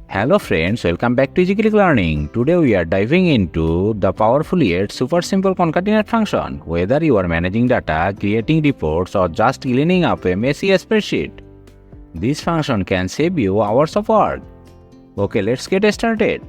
Hello friends, welcome back to Easy Learning. Today we are diving into the powerful yet super simple concatenate function. Whether you are managing data, creating reports, or just cleaning up a messy spreadsheet, this function can save you hours of work. Okay, let's get started.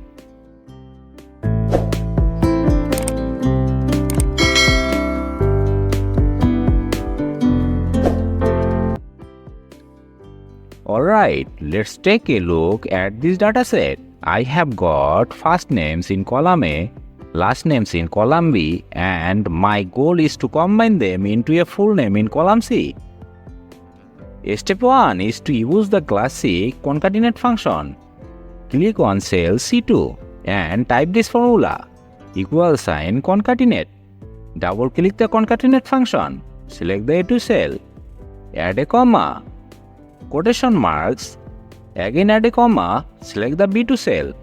Alright, let's take a look at this dataset. I have got first names in column A, last names in column B, and my goal is to combine them into a full name in column C. Step 1 is to use the classic concatenate function. Click on cell C2 and type this formula, equal sign concatenate. Double click the concatenate function, select the A2 cell, add a comma, quotation marks, again add a comma, select the B2 cell,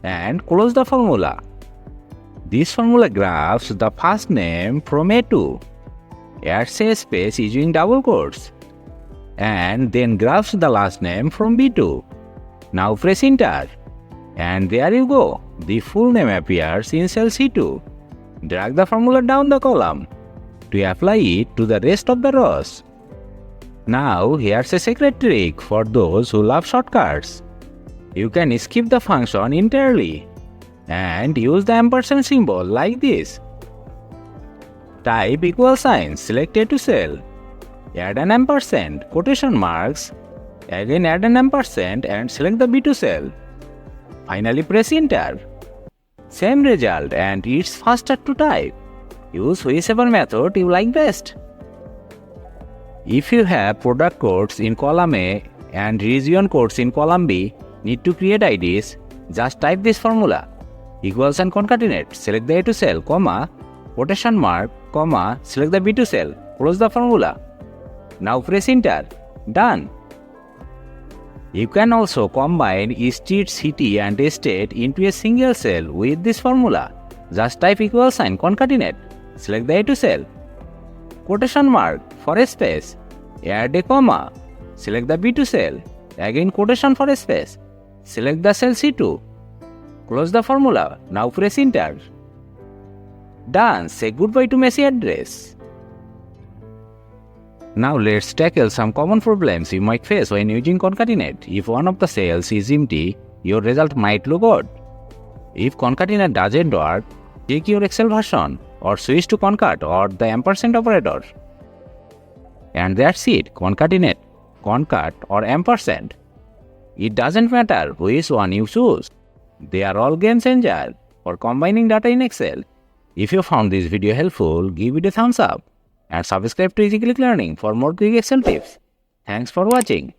and close the formula. This formula graphs the first name from A2, adds a space using double quotes, and then graphs the last name from B2. Now press enter, and there you go, the full name appears in cell C2. Drag the formula down the column to apply it to the rest of the rows. Now here's a secret trick for those who love shortcuts. You can skip the function entirely and use the ampersand symbol like this. Type equal sign, select A2 cell, add an ampersand, quotation marks, again add an ampersand and select the B2 cell. Finally press enter. Same result and it's faster to type. Use whichever method you like best. If you have product codes in column A and region codes in column B, need to create IDs, just type this formula, equals and concatenate, select the A2 cell, comma, quotation mark, comma, select the B2 cell, close the formula. Now press enter, done. You can also combine street, city and state into a single cell with this formula. Just type equal sign concatenate, select the A2 cell, quotation mark for a space, add a comma, select the B2 cell, again quotation for a space, select the cell C2, close the formula, now press enter. Done, say goodbye to messy address. Now let's tackle some common problems you might face when using concatenate. If one of the cells is empty, your result might look odd. If concatenate doesn't work, check your Excel version or switch to concat or the ampersand operator. And that's it, concatenate, concat or ampersand. It doesn't matter which one you choose. They are all game changers for combining data in Excel. If you found this video helpful, give it a thumbs up and subscribe to Easy Learning for more quick Excel tips. Thanks for watching.